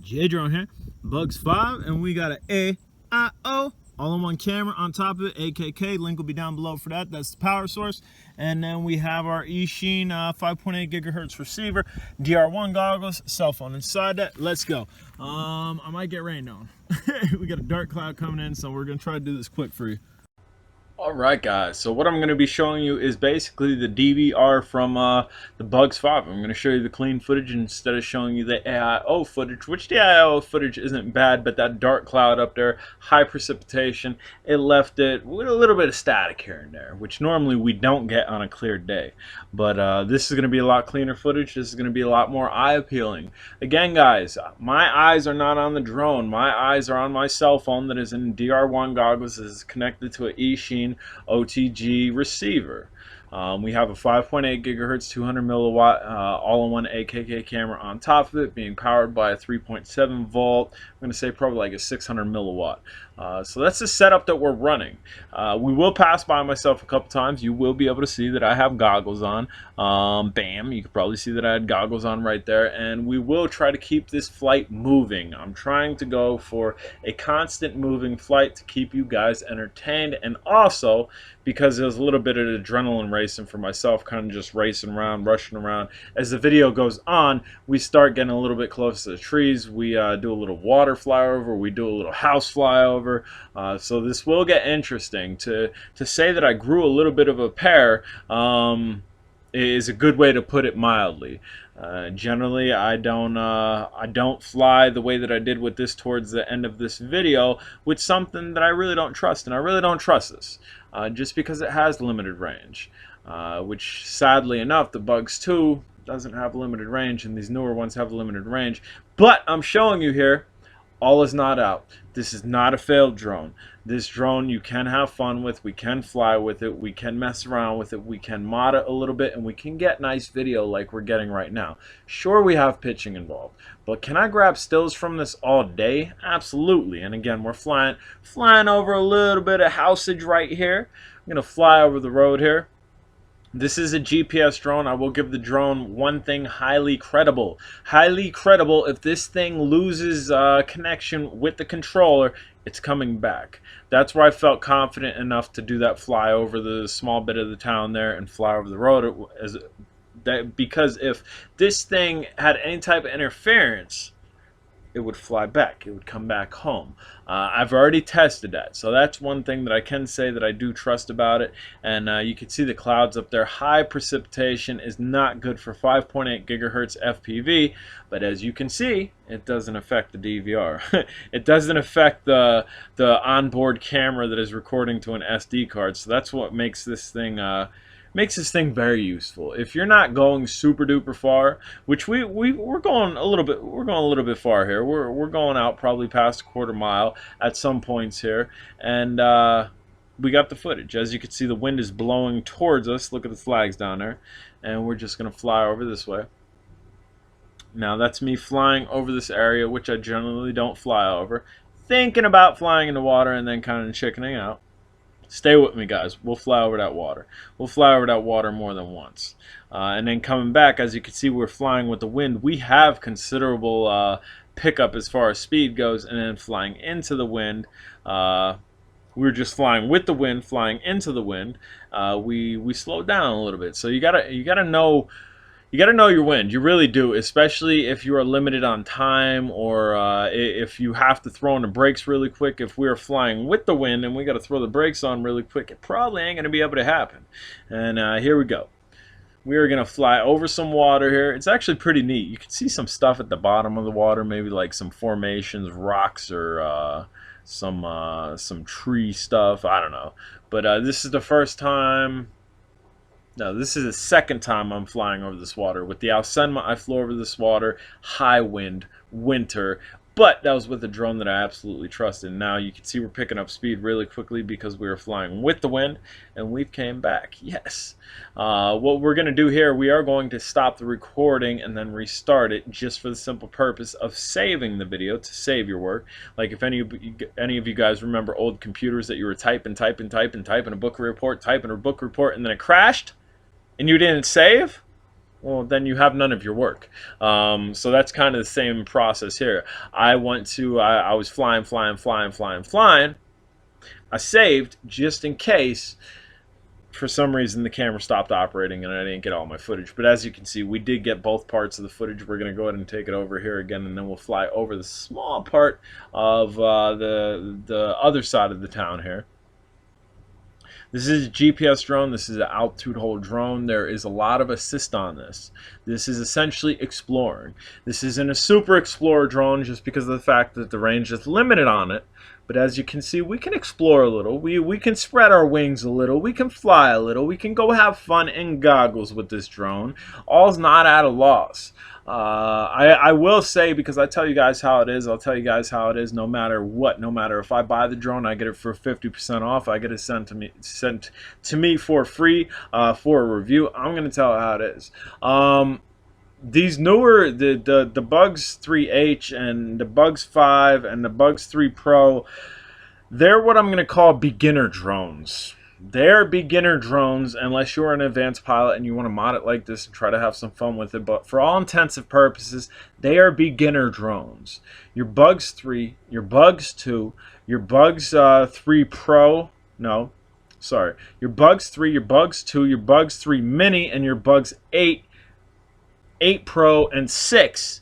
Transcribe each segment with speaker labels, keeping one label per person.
Speaker 1: J Drone here, Bugs 5, and we got an AIO all-in-one camera on top of it, AKK. Link will be down below for that. That's the power source. And then we have our Eachine 5.8 gigahertz receiver, DR1 goggles, cell phone inside that. Let's go. I might get rained on. We got a dark cloud coming in, so we're gonna try to do this quick for you.
Speaker 2: Alright guys, so what I'm going to be showing you is basically the DVR from the Bugs 5. I'm going to show you the clean footage instead of showing you the AIO footage, which the AIO footage isn't bad, but that dark cloud up there, high precipitation, it left it with a little bit of static here and there, which normally we don't get on a clear day. But this is going to be a lot cleaner footage. This is going to be a lot more eye appealing. Again guys, my eyes are not on the drone. My eyes are on my cell phone that is in DR1 goggles. This is connected to an Eachine OTG receiver. We have a 5.8 gigahertz 200 milliwatt all-in-one AKK camera on top of it, being powered by a 3.7 volt. I'm going to say probably like a 600 milliwatt. So that's the setup that we're running. We will pass by myself a couple times. You will be able to see that I have goggles on. Bam, you could probably see that I had goggles on right there. And we will try to keep this flight moving. I'm trying to go for a constant moving flight to keep you guys entertained, and also because there's a little bit of adrenaline racing for myself, kind of just racing around, rushing around. As the video goes on, we start getting a little bit closer to the trees. We do a little water flyover, we do a little house flyover. So this will get interesting. To say that I grew a little bit of a pair is a good way to put it mildly. Generally, I don't fly the way that I did with this towards the end of this video with something that I really don't trust, and I really don't trust this just because it has limited range, which sadly enough the Bugs 2 doesn't have limited range, and these newer ones have limited range. But I'm showing you here, all is not out. This is not a failed drone. This drone you can have fun with, we can fly with it, we can mess around with it, we can mod it a little bit, and we can get nice video like we're getting right now. Sure, we have pitching involved, but can I grab stills from this all day? Absolutely. And again, we're flying over a little bit of houseage right here. I'm gonna fly over the road here. This is a GPS drone. I will give the drone one thing: highly credible. Highly credible. If this thing loses connection with the controller, it's coming back. That's where I felt confident enough to do that fly over the small bit of the town there and fly over the road. Because if this thing had any type of interference, it would fly back. It would come back home. I've already tested that, so that's one thing that I can say that I do trust about it. And you can see the clouds up there. High precipitation is not good for 5.8 gigahertz FPV, but as you can see, it doesn't affect the DVR. It doesn't affect the onboard camera that is recording to an SD card. So that's what makes this thing very useful. If you're not going super duper far, which we're going a little bit far here. We're going out probably past a quarter mile at some points here, and we got the footage. As you can see, the wind is blowing towards us. Look at the flags down there, and we're just gonna fly over this way. Now that's me flying over this area, which I generally don't fly over, thinking about flying in the water and then kind of chickening out. Stay with me, guys. We'll fly over that water. We'll fly over that water more than once. And then coming back, as you can see, we're flying with the wind. We have considerable pickup as far as speed goes. And then flying into the wind, we're just flying with the wind, flying into the wind. We slowed down a little bit. So you gotta know. You got to know your wind. You really do, especially if you are limited on time, or if you have to throw on the brakes really quick. If we're flying with the wind and we got to throw the brakes on really quick, it probably ain't going to be able to happen. And here we go. We are going to fly over some water here. It's actually pretty neat. You can see some stuff at the bottom of the water, maybe like some formations, rocks, or some tree stuff. I don't know. But this is the first time. No, this is the second time I'm flying over this water. With the Alcenma, I flew over this water, high wind, winter, but that was with a drone that I absolutely trusted. Now you can see we're picking up speed really quickly because we were flying with the wind, and we came back. Yes. What we're going to do here, we are going to stop the recording and then restart it, just for the simple purpose of saving the video, to save your work. Like if any of you guys remember old computers that you were typing a book report, and then it crashed, and you didn't save? well, then you have none of your work. So that's kind of the same process here. I was flying. I saved just in case for some reason the camera stopped operating and I didn't get all my footage. But as you can see, we did get both parts of the footage. We're going to go ahead and take it over here again, and then we'll fly over the small part of the other side of the town here. This is a GPS drone. This is an altitude hold drone. There is a lot of assist on this. This is essentially exploring. This isn't a super explorer drone just because of the fact that the range is limited on it. But as you can see, we can explore a little. We can spread our wings a little. We can fly a little. We can go have fun in goggles with this drone. All's not at a loss. I will say, because I tell you guys how it is, I'll tell you guys how it is no matter what. No matter if I buy the drone, I get it for 50% off. I get it sent to me for free for a review. I'm going to tell you how it is. These newer, the Bugs 3H and the Bugs 5 and the Bugs 3 Pro, they're what I'm going to call beginner drones. They're beginner drones unless you're an advanced pilot and you want to mod it like this and try to have some fun with it. But for all intents and purposes, they are beginner drones. Your Bugs 3, your Bugs 2, your Bugs 3 Pro, no, sorry, your Bugs 3, your Bugs 2, your Bugs 3 Mini, and your Bugs 8, 8 Pro, and 6.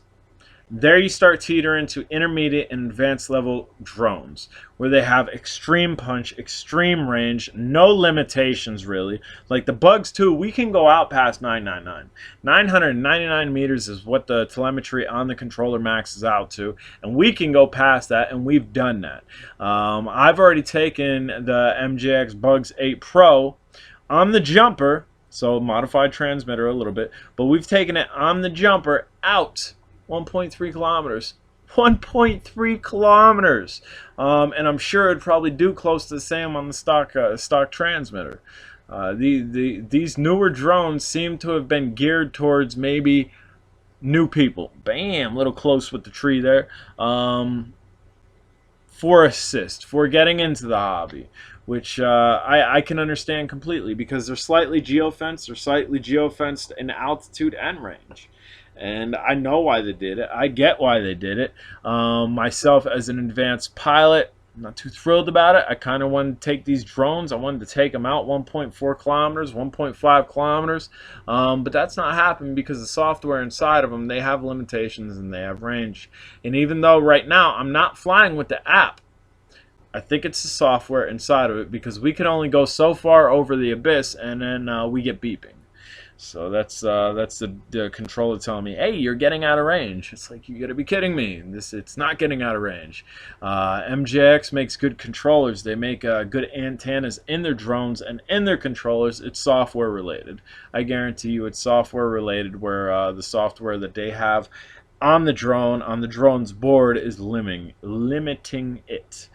Speaker 2: There you start teetering into intermediate and advanced level drones where they have extreme punch, extreme range, no limitations really. Like the Bugs 2, we can go out past 999. 999 meters is what the telemetry on the controller maxes out to, and we can go past that, and we've done that. I've already taken the MJX Bugs 8 Pro on the jumper, so modified transmitter a little bit, but we've taken it on the jumper out 1.3 kilometers. 1.3 kilometers. And I'm sure it'd probably do close to the same on the stock transmitter. These newer drones seem to have been geared towards maybe new people. Bam, little close with the tree there. For assist, for getting into the hobby, which I can understand completely because they're slightly geofenced. They're slightly geofenced in altitude and range. And I know why they did it. I get why they did it. Myself, as an advanced pilot, I'm not too thrilled about it. I kind of wanted to take these drones. I wanted to take them out 1.4 kilometers, 1.5 kilometers. But that's not happening because the software inside of them, they have limitations and they have range. And even though right now I'm not flying with the app, I think it's the software inside of it because we can only go so far over the abyss and then we get beeping. So that's the controller telling me, hey, you're getting out of range. It's like, you gotta be kidding me. It's not getting out of range. MJX makes good controllers. They make good antennas in their drones and in their controllers. It's software related. I guarantee you it's software related, where the software that they have on the drone's board is limiting it.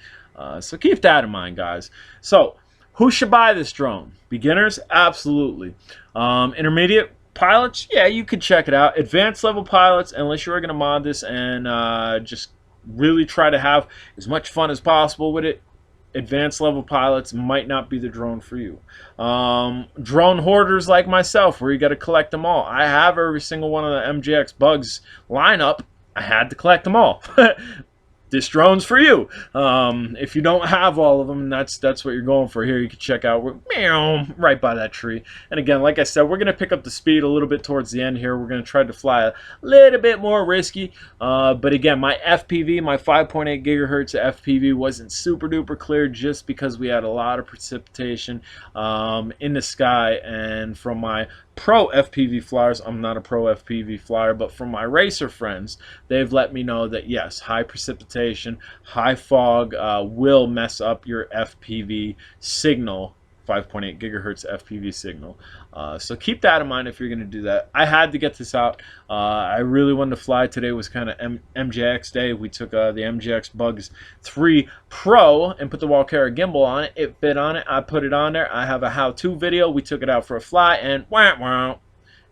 Speaker 2: So keep that in mind, guys. So who should buy this drone? Beginners? Absolutely. Intermediate pilots? Yeah, you could check it out. Advanced level pilots, unless you're going to mod this and just really try to have as much fun as possible with it, advanced level pilots might not be the drone for you. Drone hoarders like myself, where you got to collect them all. I have every single one of the MJX Bugs lineup. I had to collect them all. This drone's for you. If you don't have all of them, that's what you're going for here. You can check out right by that tree. And again, like I said, we're going to pick up the speed a little bit towards the end here. We're going to try to fly a little bit more risky. But again, my FPV, my 5.8 gigahertz FPV wasn't super duper clear just because we had a lot of precipitation in the sky. And from my pro FPV flyers, I'm not a pro FPV flyer, but from my racer friends, they've let me know that yes, high precipitation, high fog will mess up your FPV signal, 5.8 gigahertz FPV signal. So keep that in mind if you're going to do that. I had to get this out. I really wanted to fly. Today was kind of MJX day. We took the MJX Bugs 3 Pro and put the Walkera gimbal on it. It fit on it. I put it on there. I have a how-to video. We took it out for a fly and wow,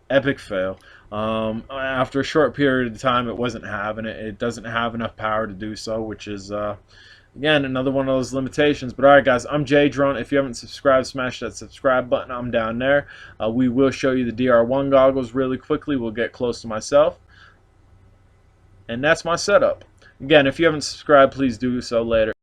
Speaker 2: epic fail. After a short period of time, it wasn't having it. It doesn't have enough power to do so, which is again another one of those limitations. But alright guys, I'm Jay Drone. If you haven't subscribed, smash that subscribe button. I'm down there. We will show you the DR1 goggles really quickly. We'll get close to myself, and that's my setup. Again, if you haven't subscribed, please do so later.